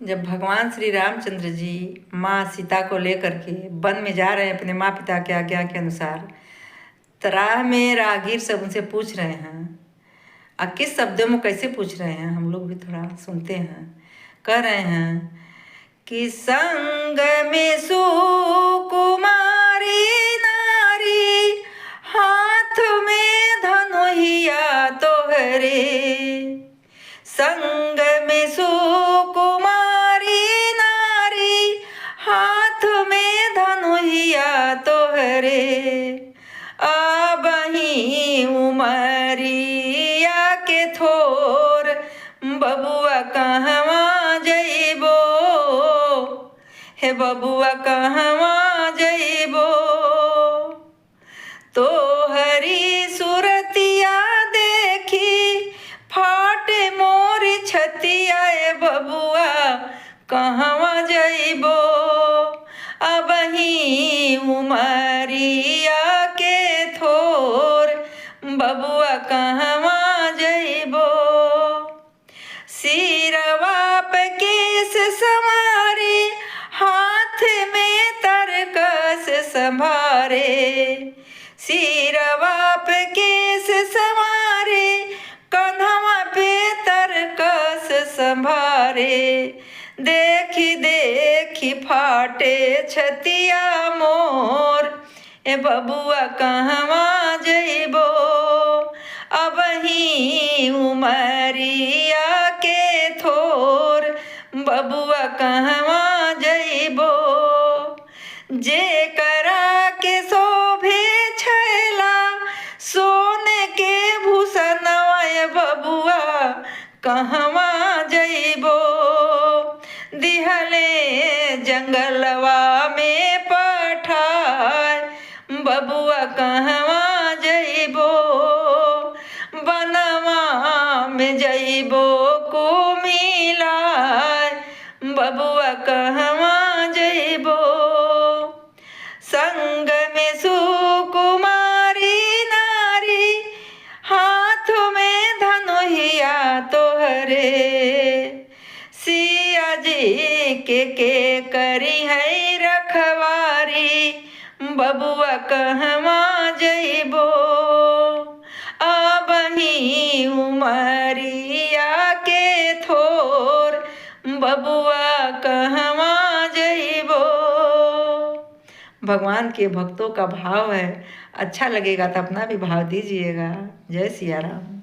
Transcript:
जब भगवान श्री रामचंद्र जी माँ सीता को लेकर के वन में जा रहे हैं अपने माँ पिता के आज्ञा के अनुसार, तो राह में राहगीर सब उनसे पूछ रहे हैं। किस शब्दों में कैसे पूछ रहे हैं हम लोग भी थोड़ा सुनते हैं। कह रहे हैं कि संग में सुकुमारी नारी, हाथ में धनुहिया तोहरे। संग में सुकुमारी नारी, हाथ में धनुहिया तोहरे। अबही उमरिया के थोर, बबुआ कहवा जइबो, हे बबुआ कहवा जइबो। तोहरी सुरतिया देखी फाटे मोरी छतिया, ए बबुआ कहवा जइबो। अबही उमरिया के थोर, बबुआ कहवा जइबो। सिरवा पे केस संवारे, हाथ में तरकस संभारे। सिरवा पे केस संवारे, कन्हवा पे तरकस संभारे। देखी देखी फाटे छतिया मोर, ए बबुआ कहवा जइबो। अबही उमरिया के थोर, बबुआ कहवा जइबो। जे करा के शोभे छैला, सोने के भूषणवा, ए बबुआ कहवा जइबो। दिहले जंगलवा में पठार, बबुआ कहवा जइबो। बनवा में जइबो कुमिलार, बबुआ कहवा जइबो। संग में सुकुमारी नारी, हाथ में धनुहिया तोहरे। सिया जी के करी है रखवारी, बबुआ कहवा जइबो। अबही उमरिया के थोर, बबुआ कहवा जइबो। भगवान के भक्तों का भाव है। अच्छा लगेगा तो अपना भी भाव दीजिएगा। जय सिया राम।